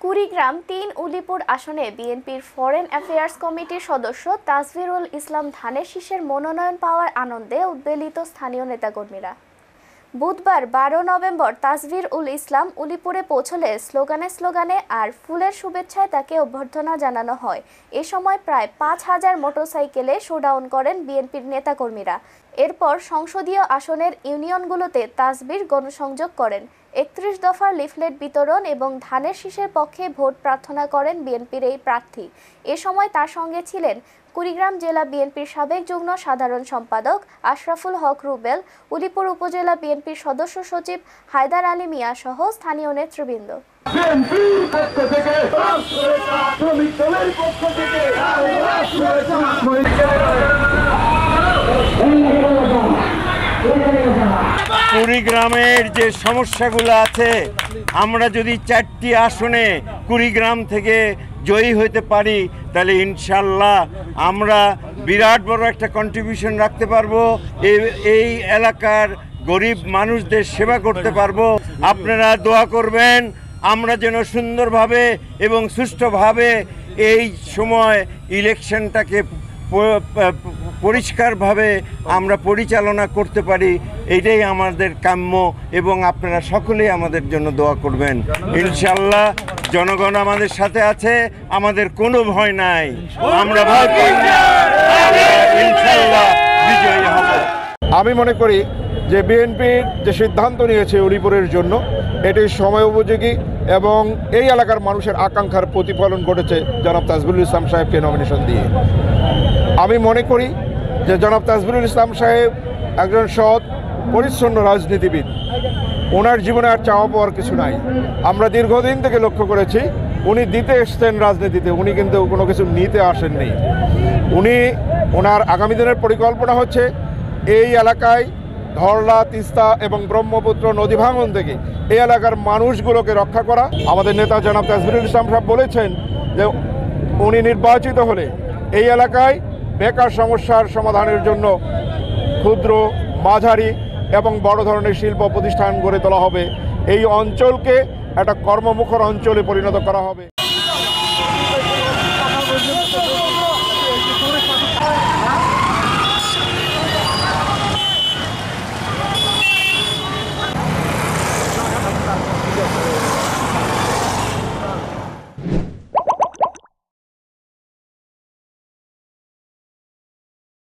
কুড়িগ্রাম ৩ উলিপুর আসনে বিএনপির foreign affairs কমিটির সদস্য তাসভিরুল ইসলাম ধানের শীষের মনোনয়ন পাওয়ার আনন্দে উদ্বেলিত স্থানীয় নেতাকর্মীরা। বুধবার ১২ নভেম্বর তাসভির উল ইসলাম উলিপুরে পৌঁছলে স্লোগানে আর ফুলের শুভেচ্ছায় তাকে অভ্যর্থনা জানানো হয়। এ সময় প্রায় ৫,০০০ মোটরসাইকেলে শোডাউন করেন বিএনপির নেতাকর্মীরা। এরপর সংসদীয় আসনের ইউনিয়নগুলোতে তাসভির গণসংযোগ করেন। ৩১ দফার লিফলেট বিতরণ এবং ধানের শীষের পক্ষে ভোট প্রার্থনা করেন বিএনপির এই প্রার্থী। এ সময় তার সঙ্গে ছিলেন কুড়িগ্রাম জেলা বিএনপির সাবেক যুগ্ম সাধারণ সম্পাদক আশরাফুল হক রুবেল, উলিপুর উপজেলা বিএনপির সদস্য সচিব হায়দার আলী মিয়া সহ স্থানীয় নেতৃবৃন্দ। কুড়িগ্রামের যে সমস্যাগুলো আছে, আমরা যদি ৪টি আসনে কুড়িগ্রাম থেকে জয়ী হতে পারি তাহলে ইনশাল্লাহ আমরা বিরাট বড় একটা কন্ট্রিবিউশন রাখতে পারবো, এই এলাকার গরিব মানুষদের সেবা করতে পারবো। আপনারা দোয়া করবেন আমরা যেন সুন্দরভাবে এবং সুষ্ঠুভাবে এই সময় ইলেকশনটাকে পরিষ্কারভাবে আমরা পরিচালনা করতে পারি, এটাই আমাদের কাম্য। এবং আপনারা সকলেই আমাদের জন্য দোয়া করবেন। ইনশাল্লাহ জনগণ আমাদের সাথে আছে, আমাদের কোনো ভয় নাই, আমরা ভয় পাই না, ইনশাল্লাহ বিজয়ী হব। আমি মনে করি যে বিএনপির যে সিদ্ধান্ত নিয়েছে উলিপুরের জন্য এটি সময় উপযোগী এবং এই এলাকার মানুষের আকাঙ্ক্ষার প্রতিফলন ঘটেছে জনাব তাসভিরুল ইসলাম সাহেবকে নমিনেশন দিয়ে। আমি মনে করি যে জনাব তাসভিরুল ইসলাম সাহেব একজন সৎ পরিচ্ছন্ন রাজনীতিবিদ। ওনার জীবনে আর চাওয়া পাওয়ার কিছু নাই। আমরা দীর্ঘদিন থেকে লক্ষ্য করেছি উনি দিতে এসছেন রাজনীতিতে, উনি কিন্তু কোনো কিছু নিতে আসেননি। ওনার আগামী দিনের পরিকল্পনা হচ্ছে এই এলাকায় ধরলা, তিস্তা এবং ব্রহ্মপুত্র নদী ভাঙন থেকে এই এলাকার মানুষগুলোকে রক্ষা করা। আমাদের নেতা জনাব তাসভিরুল ইসলাম সাহেব বলেছেন যে উনি নির্বাচিত হলে এই এলাকায় বেকার সমস্যার সমাধানের জন্য ক্ষুদ্র, মাঝারি এবং বড় ধরনের শিল্প প্রতিষ্ঠান গড়ে তোলা হবে। এই অঞ্চলকে একটা কর্মমুখর অঞ্চলে পরিণত করা হবে।